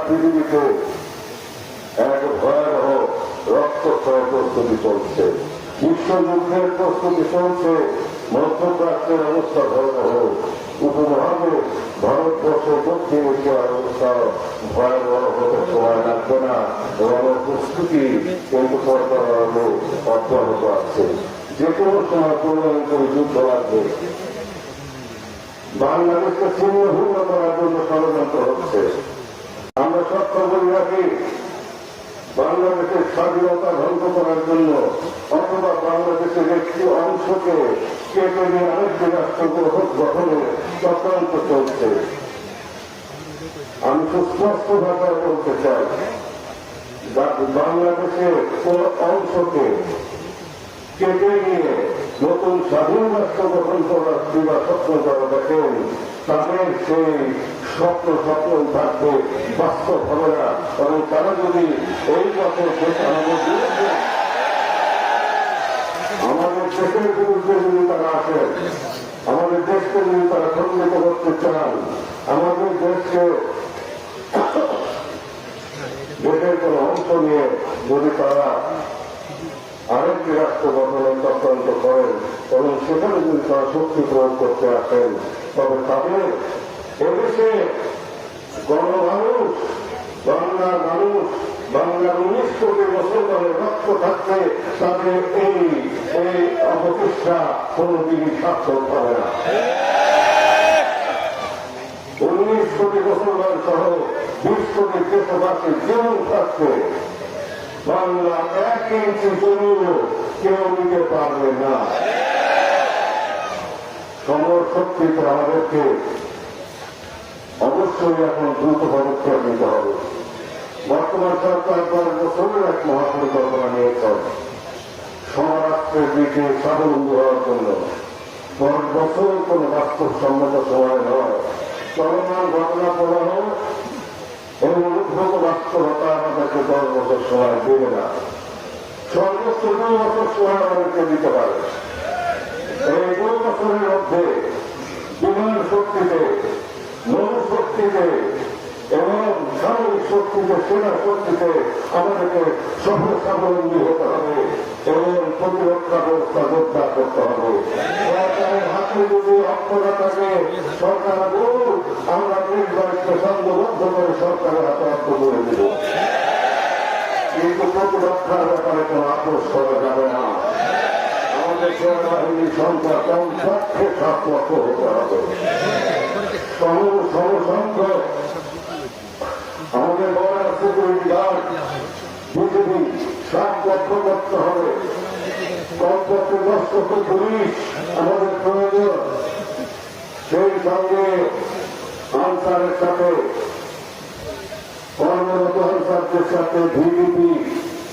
পৃথিবীতে এক ভয়াবহ রক্তক্ষয়ের প্রস্তুতি চলছে, বিশ্বযুদ্ধের প্রস্তুতি চলছে, মধ্যপ্রাচ্যের অবস্থা ভয়াবহ, উপমহাদেশ ভারতবর্ষ দক্ষিণ এশিয়ার অবস্থা ভয়াবহ হতে সময় লাগবে না এবং প্রস্তুতি কিন্তু সরকার অব্যাহত আছে। যে কোনো সময় পূর্ণাঙ্গের যুদ্ধ লাগবে। বাংলাদেশকে ছিন্নভিন্ন করার জন্য ষড়যন্ত্র হচ্ছে। আমরা সক্ষম করে রাখি বাংলাদেশের স্বাধীনতা ধ্বংস করার জন্য, অথবা বাংলাদেশের একটি অংশকে কেটে নিয়ে আরেকটি রাষ্ট্র গঠনে চক্রান্ত চলছে। আমি সুস্পষ্ট ভাষায় বলতে চাই, বাংলাদেশের কোন অংশকে কেটে নিয়ে নতুন স্বাধীন রাষ্ট্র গঠন করার দিবা স্বপ্ন যারা দেখেন, তাদের সেই স্বপ্ন থাকবে, বাস্তব হবে না। এবং তারা যদি এই পথে আমাদের দেশের বিরুদ্ধে যদি তারা আসেন, আমাদের দেশকে যদি তারা খণ্ডিত করতে চান, আমাদের দেশকে দেশের কোন অংশ নিয়ে যদি তারা আরেকটি রাষ্ট্র গঠনের চক্রান্ত করেন এবং সেখানে যদি তারা শক্তি প্রয়োগ করতে আসেন, তবে তাদের এদেশে গণমানুষ, বাংলার মানুষ, বাংলার 19 কোটি মুসলমানের রক্ত থাকতে তাদের এই অপচেষ্টা কোনদিনই সার্থক হবে না। 19 কোটি মুসলমান সহ 20 কোটি দেশবাসীর জীবন থাকতে বাংলা 1 ইঞ্চি জমিও কেউ নিতে পারবে না। সমর শক্তিতে আমাদেরকে অবশ্যই এখন দ্রুত পদক্ষেপ নিতে হবে। বর্তমান সরকার 10 বছরের এক মহাপরিকল্পনা নিয়েছেন স্বরাষ্ট্রের দিকে স্বাবলম্বী হওয়ার জন্য। 10 বছর কোন বাস্তবসম্মত সময় নয়। চলমান ঘটনা প্রবাহ এবং উদ্ভূত বাস্তবতা আমাদেরকে 10 বছর সময় দেবে না। সর্বোচ্চ 2 বছর সময় আমাদেরকে দিতে পারে। এই 2 বছরের মধ্যে বিমান শক্তিতে, নৌশক্তিতে এবং সামরিক শক্তিতে, সেনা শক্তিতে আমাদেরকে স্বাবলম্বী হতে হবে এবং প্রতিরক্ষা ব্যবস্থা জোরদার করতে হবে। সরকারের হাতে যদি অক্ষরা থাকে, সরকার আমরা দেশবাসীকে সংঘবদ্ধ করে সরকারের হাতে অর্থ করে দেব, কিন্তু প্রতিরক্ষার ব্যাপারে কোন আপোষ করা যাবে না। আমাদের সেনাবাহিনীর সংখ্যা কমপক্ষে 7 লক্ষ হতে হবে। সমসংখ্যক আমাদের বর্ডার সিকিউরিটি গার্ড বিজেপি 7 লক্ষ করতে হবে। কমপক্ষে 10 লক্ষ পুলিশ আমাদের প্রয়োজন। সেই সঙ্গে আনসারের সাথে, কর্মরত আনসারদের সাথে ভিডিপি,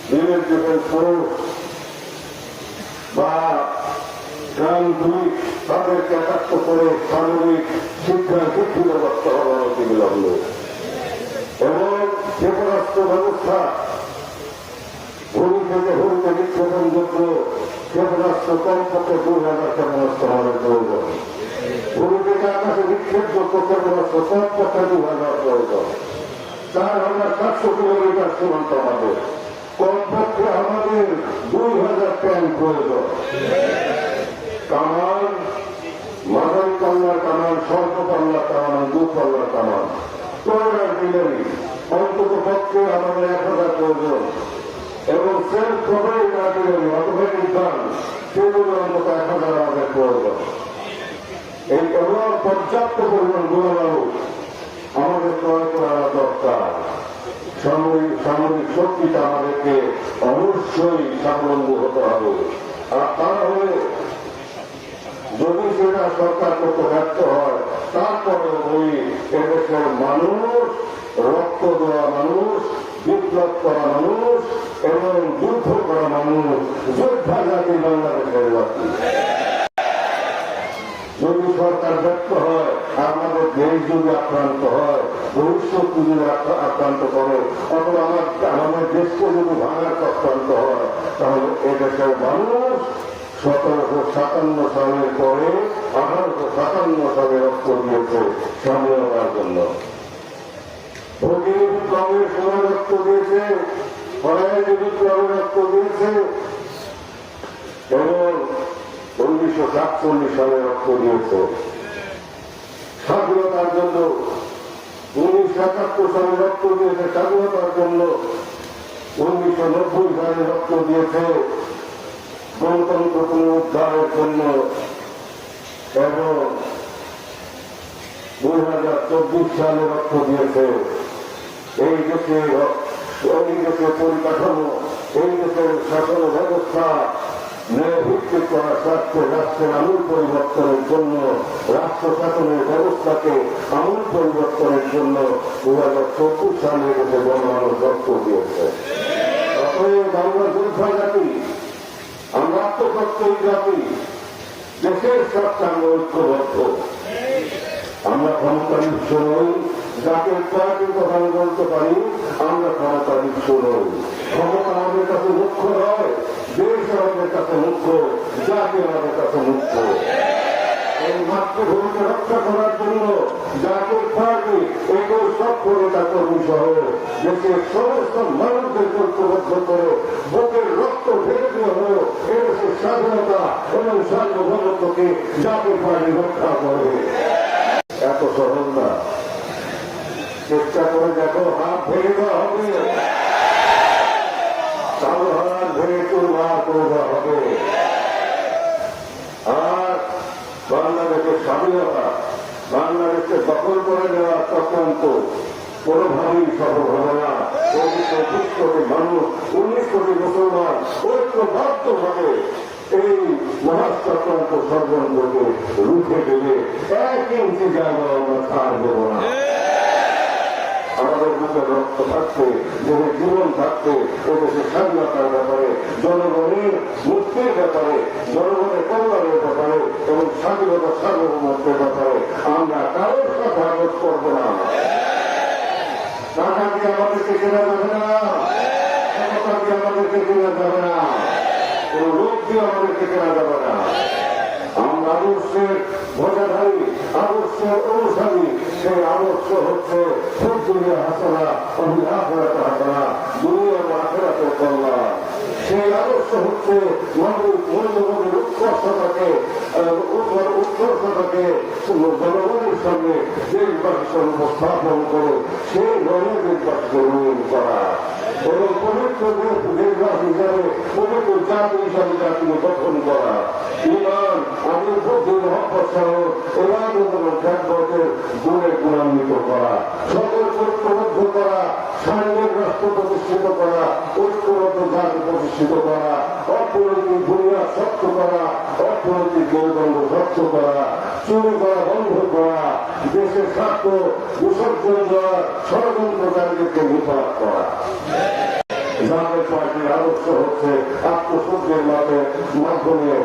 ভিলেজ ডিফেন্স ফোর্স বা গ্রাম পুলিশ তাদেরকে একাত্ম করে সামরিক শিক্ষায় শিক্ষিত করতে হবে অতিবিলম্বে। এবং ক্ষেপণাস্ত্র ব্যবস্থা, ভূমি থেকে ভূমিতে নিক্ষেপণযোগ্য ক্ষেপণাস্ত্র কমপক্ষে 2000 ক্ষেপণাস্ত্র আমাদের প্রয়োজন। ভূমি থেকে আকাশে নিক্ষেপযোগ্য ক্ষেপণাস্ত্র কমপক্ষে 2000 প্রয়োজন। 4700 কিলোমিটার সীমান্ত আমাদের, কমপক্ষে আমাদের 2000 ট্যাঙ্ক প্রয়োজন। কামান, মাঝারি পাল্লার কামান, স্বল্প পাল্লার কামান, দূরপাল্লার কামান, টর্নার ডিলারি অন্তত পক্ষে আমাদের 1000 প্রয়োজন। এবং সেলফ প্রোভাইড আর্টিলারি, অটোমেটিক গান, সেগুলো অন্তত 1000 আমাদের প্রয়োজন। এই এবং পর্যাপ্ত পরিমাণ গোলাবারুদ আমাদের ক্রয় করা দরকার। সামরিক শক্তিটা আমাদেরকে অবশ্যই স্বাবলম্বী হতে হবে। আর তাহলে যদি সেটা সরকার করতে ব্যর্থ হয়, তারপরে ওই এদেশের মানুষ, রক্ত দেওয়া মানুষ, বিপ্লব করা মানুষ এবং যুদ্ধ করা মানুষ, যোদ্ধা জাতি বাংলাদেশের জাতি। যদি সরকার ব্যর্থ হয়, আমাদের দেশ যদি আক্রান্ত হয়, ভবিষ্যৎ যদি আক্রান্ত করে, অথবা আমাদের দেশকে যদি ভাঙার চক্রান্ত হয়, তাহলে এদেশের মানুষ 1757 সালের পরে 1857 সালে রক্ত দিয়েছে স্বাধীনতার জন্য। ভোগের বিপ্লবের সময় রক্ত দিয়েছে, ফরায়েজি বিপ্লবের রক্ত দিয়েছে এবং 1947 সালে রক্ত দিয়েছে স্বাধীনতার জন্য। 1971 সালে রক্ত দিয়েছে স্বাধীনতার জন্য। 1990 সালে রক্ত দিয়েছে গণতন্ত্র পুনরুদ্ধারের জন্য এবং 2024 সালে রক্ত দিয়েছে এই দেশের পরিকাঠামো, এই দেশের শাসন ব্যবস্থা ভিত্তিক করা স্বার্থে রাষ্ট্রের আমূল পরিবর্তনের জন্য, রাষ্ট্র শাসনের ব্যবস্থাকে আমূল পরিবর্তনের জন্য 2024 সালে দেশে জনমানুষ রক্ত দিয়েছে। অতএব আমরা যোদ্ধা জাতি, আমরা আত্মপ্রত্যয়ী জাতি, দেশের স্বার্থে আমরা ঐক্যবদ্ধ। আমরা ক্ষমতার উৎস নই, জাতির কয়েকটি কথা আমি বলতে পারি, আমরা ক্ষমতার উৎস নই। ক্ষমতা আমাদের কাছে মুখ্য নয়, দেশ আমাদের কাছে মুখ্য, জাতি আমাদের কাছে মুখ্য। এই মাতৃভূমিকে রক্ষা করার জন্য জাতির পার্টি একই সভ্য নেতা কর্মী সহ দেশের সমস্ত মানুষদের ঐক্যবদ্ধ করে বুকের রক্ত ঢেলে দেওয়া হল এদেশের স্বাধীনতা এবং সার্বভৌমত্বকে জাতির পার্টি রক্ষা করে। এত সহজ না, চেষ্টা করে দেখো, হাত ভেঙে দেওয়া হবে, কারো হাত ভেঙে তোলবার করবা হবে। আর বাংলাদেশের স্বাধীনতা, বাংলাদেশকে দখল করে নেওয়ার চক্রান্ত কোনোভাবেই সফল হবে না। 20 কোটি মানুষ, 19 কোটি মুসলমান ঐক্যবদ্ধ ভাবে এই মহাচক্রান্ত ষড়যন্ত্রকে রুখে দেবে। 1 ইঞ্চি জায়গা আমরা ছাড় দেব না। আমাদের বুকে রক্ত থাকতে, দেশের জীবন থাকতে, এদেশের স্বাধীনতার ব্যাপারে, জনগণের মুক্তির ব্যাপারে, জনগণের কল্যাণের ব্যাপারে এবং স্বাধীনতা সার্বভৌমত্বের ব্যাপারে আমরা কারোর সাথে আলোচ করবো না। টাকা দিয়ে আমাদেরকে কেনা যাবে না, ক্ষমতা দিয়ে আমাদেরকে কেনা যাবে না, কোন লোক দিয়ে আমাদেরকে কেনা যাবে না। আমরা আদর্শের ধ্বজাধারী, আদর্শের অনুসারী। সেই আদর্শ হচ্ছে দুনিয়া হাসানা, আখিরাতে হাসানা, দুনিয়া ও আখিরাতের কল্যাণ। সেই আদর্শ হচ্ছে মূল্যবোধের উৎকর্ষতাকে জনগণের সঙ্গে দেশবাসীর সঙ্গে উপস্থাপন করে সেই দলের দেশবাসীকে উন্নয়ন করা এবং পবিত্র দেশবাসী হিসাবে পবিত্র জাতি হিসাবে জাতিকে গঠন করা। ইমান, আদির বুদ্ধি, মহব্বত সহ এবাদত এবং খ্যাতবতের গুণে গুণান্বিত করা, সকলকে ঐক্যবদ্ধ করা, সামরিক রাষ্ট্র প্রতিষ্ঠিত করা, ঐক্যবদ্ধ জাতি প্রতিষ্ঠিত করা, অর্থনৈতিক বুনিয়াদ শক্ত করা, অর্থনৈতিক মেরুদণ্ড শক্ত করা, চুরি করা বন্ধ করা, দেশের স্বার্থ বিসর্জন দেওয়া ষড়যন্ত্রকারীদেরকে নিপাত করা। জাতীয় পার্টির আদর্শ হচ্ছে আত্মশুদ্ধির মাধ্যমে,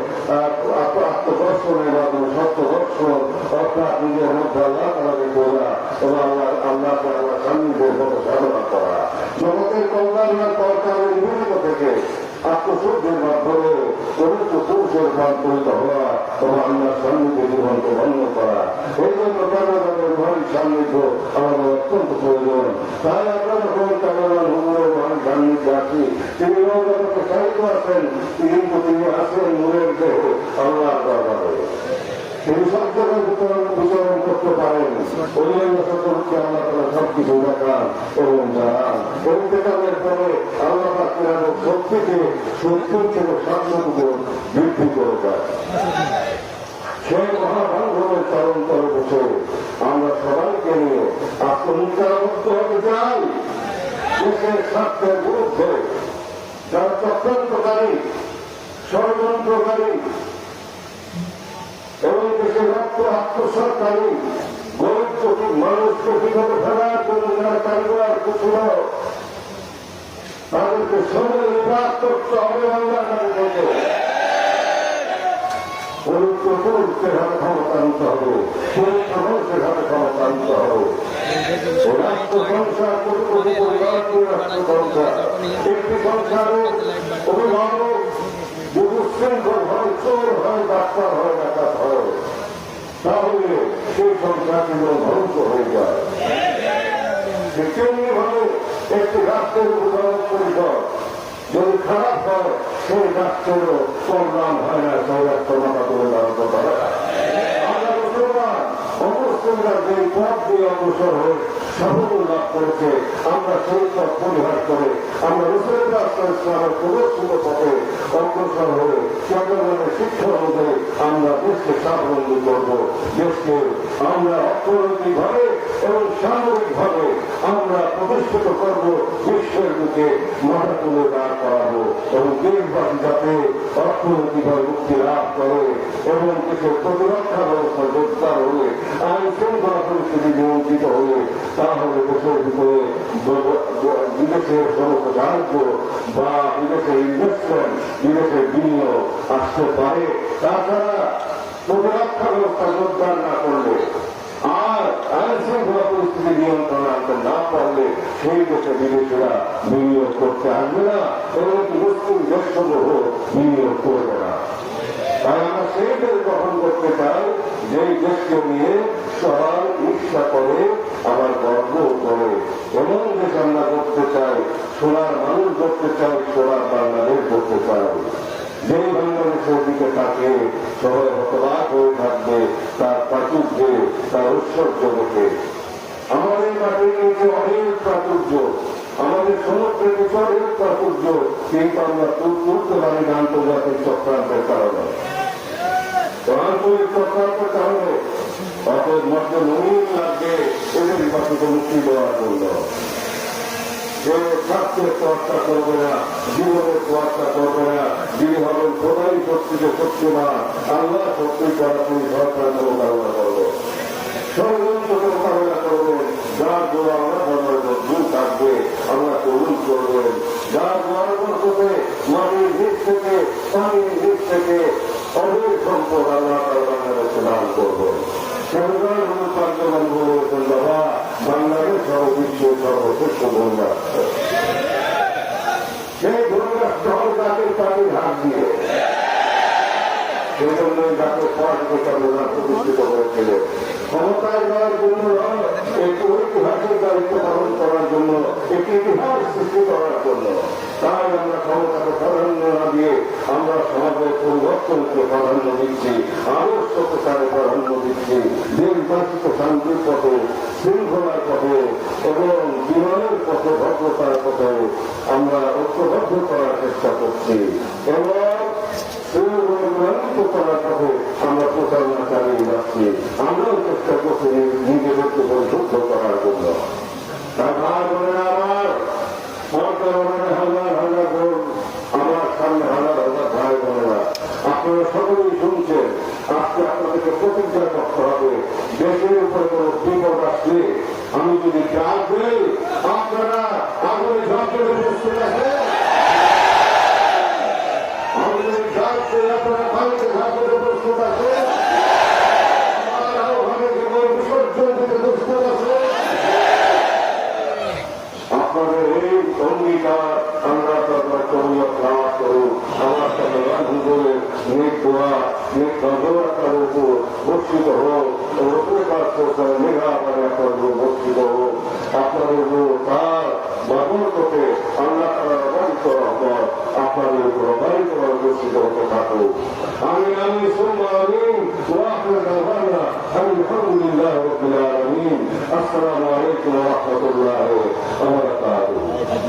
আত্মদর্শনের মাধ্যমে, সত্যদর্শন, অর্থাৎ নিজের মধ্যে আল্লাহ তাআলাকে বোঝা এবং আল্লাহ তাআলার সান্নিধ্যের মতো সাধনা করা, জগতের কল্যাণের কর্তাদের নিবেদিত থেকে আত্মশুদ্ধির মাধ্যমে পবিত্র পুরুষের রূপান্তরিত হওয়া এবং আল্লাহর সান্নিধ্যে জীবনকে বন্ধ করা। এই জন্য কানাডাদের ভারী সান্নিধ্য আমাদের অত্যন্ত প্রয়োজন। তাই আমরা যখন কানাডার হুজুরের ভারী সান্নিধ্যে আছি, তিনি জগতে সাহিত্য আছেন, কিন্তু তিনি আছেন নূরের দেহে আল্লাহর দরবারে। তিনি সব জায়গায় বিচরণ করতে পারেন। অন্যান্য সকলকে আল্লাহ তাআলা সবকিছু দেখান এবং জানান। প্রত্যেকের পরে আল্লাহ পাকের শক্তিকে সত্যের থেকে সাম্যটুকু বৃদ্ধি করে দেয়। সেই মহাভাঙ্গের চরণ তলে বসে আমরা সবাইকে নিয়ে আত্মনির্ভরমুক্ত হতে চাই। দেশের স্বার্থের বিরুদ্ধে যারা চক্রান্তকারী, ষড়যন্ত্রকারী এবং দেশের রক্ত আত্মসরকারী গরিব চতুর মানুষকে বিগত ফেরার জন্য যারা কারিগর কুশল, তাদেরকে সঙ্গে নিপাত করতে হবে। বাংলার কারিগরকে পবিত্র পুরুষদের হাতে ক্ষমতা আনতে হবে, পবিত্র মানুষের হাতে ক্ষমতা আনতে হবে। রাষ্ট্র সংসার কোটি কোটি পরিবার নিয়ে রাষ্ট্র সংসার, একটি সংসারে অভিভাবক দুঃশৃঙ্খল হয়, চোর হয়, ডাক্তার হয়, ডাকাত হয়, তাহলে সেই সংসার ধ্বংস হয়ে যায়। তেমনি ভাবে একটি রাষ্ট্রের উদাহরণ পরিষদ যদি খারাপ হয় সেই রাষ্ট্রেরও কল্যাণ হয় না, সেই রাষ্ট্র মাথা তুলে দাঁড়াতে পারে না। আমরা মুসলমান অমুসলিমরা যে পথ দিয়ে অগ্রসর হয়ে সাফল্য লাভ করেছে, আমরা সেই পথ পরিহার করে আমরা রসুল্লাহ ইসলামের প্রদর্শিত পথে অগ্রসর হয়ে চট্টগ্রামের শিক্ষা অনুযায়ী আমরা দেশকে স্বাবলম্বী করবো। দেশকে আমরা অর্থনৈতিক ভাবে এবং সামরিক ভাবে আমরা প্রতিষ্ঠিত করব, বিশ্বের বুকে মাথা তুলে দাঁড় করাবো এবং দেশবাসী যাতে অর্থনৈতিকভাবে মুক্তি লাভ করে এবং দেশের প্রতিরক্ষা ব্যবস্থা জোরদার হয়ে আইন শৃঙ্খলা পরিস্থিতি নিয়ন্ত্রিত হয়ে তাহলে দেশের ভিতরে বিদেশের সমস্ত সাহায্য বা বিদেশের ইনভেস্টমেন্ট, বিদেশের বিনিয়োগ আসতে পারে। তাছাড়া প্রতিরক্ষা ব্যবস্থা জোরদার না করলে আর আইন শৃঙ্খলা পরিস্থিতি নিয়ন্ত্রণ আনতে না পারলে সেই দেশে বিদেশিরা বিনিয়োগ করতে আসবে না এবং মুসলিম দেশসমূহ বিনিয়োগ করবে না। তাই আমরা সেই দেশ গঠন করতে চাই যেই দেশকে নিয়ে সবাই ইচ্ছা করে, আবার গর্ব করে। এমন দেশ আমরা করতে চাই, সোনার মানুষ করতে চাই, সোনার বাংলাদেশ করতে চাই। যে বাংলাদেশের দিকে তাকে সবাই হতবাক হয়ে থাকবে তার প্রাচুর্যে, তার ঐশ্বর্য দেখে। আমাদের মাটির নিচে অনেক প্রাচুর্য, আমাদের সমুদ্রের নিচে অনেক প্রাচুর্য, কিন্তু আমরা তুলতে পারি না আন্তর্জাতিক চক্রান্তের কারণে। আন্তরিক চক্রান্তের কারণে অতএব মাত্র নমিন লাগবে এদের বাকিকে মুক্তি দেওয়ার জন্য। যে স্বাস্থ্যের তোয়াক্কা করবে না, জীবনের তোয়াক্কা করবে না, যিনি হবেন খোদাই শক্তিকে শক্তিমান, আল্লাহ শক্তি করা তুমি সরকার মোকাবেলা করবে, ষড়যন্ত্রকে মোকাবেলা করবেন। যার দোয়া আমরা ধর্মের দূর থাকবে, আমরা কবুল করবেন। যার দোয়ার করতে মাটির দিক থেকে, পানির দিক থেকে অনেক সম্পদ আল্লাহ তার বাংলাদেশে দান করবেন। সরকার পাঁচজন বলেছেন, বাবা বাংলাদেশ সর্ববিশ্বের সর্বশ্রেষ্ঠ ধর্ম রাষ্ট্র। সেই ধর্ম রাষ্ট্র হবে জাতির পানির হাত দিয়ে। সেই জন্য জাতীয় পার্টিকে তারা প্রতিষ্ঠিত করেছিলেন। ক্ষমতায় দেওয়ার জন্য একটি ঐতিহাসিক দায়িত্ব পালন করার জন্য, একটি ইতিহাস সৃষ্টি করার জন্য। তাই আমরা ক্ষমতাকে প্রাধান্য না দিয়ে আমরা সমাজের পরিবর্তনকে প্রাধান্য দিচ্ছি, আদর্শ প্রচারে প্রাধান্য দিচ্ছি, দেশবাসিত শান্তির পথে, শৃঙ্খলার পথে এবং জীবনের পথে, ভদ্রতার পথে আমরা ঐক্যবদ্ধ করার চেষ্টা করছি এবং করার পথে আমরা প্রচারণা চালিয়ে যাচ্ছি। আমরাও চেষ্টা করছি নিজেদেরকে পরিশুদ্ধ করার জন্য। আমার সামনে হাজার হাজার ভাই বোনেরা, আপনারা সকলেই শুনছেন। আজকে আপনাদেরকে প্রতিজ্ঞা করতে হবে, দেশের উপরে কোন বিপদ আসলে আমি যদি ডাক দিই আপনারা আগুনে ঝাঁপ করে প্রস্তুত আছে। আমি যদি ডাক দিই আপনারা পানিতে ঝাঁপ করে প্রস্তুত আছে। বিসর্জন দিতে প্রস্তুত আছে। আপনাদের এই অঙ্গীকার আমরা লাভ করুক। আমার সাথে করে নির্ভরতার উপর বর্ষিত হোক, রূপে কাজ করতে মেঘাপারে আপনাদের বর্ষিত হোক। আপনাদের তার বাবর করতে আল্লাহ তারা অবাহিত রহমত আপনাদের উপর অবাহিত বর্ষিত হতে থাকুক। আমি আলহামদুলিল্লাহ রাব্বিল আলামিন। আসসালামু আলাইকুম ওয়া রাহমাতুল্লাহি ওয়া বারাকাতুহু।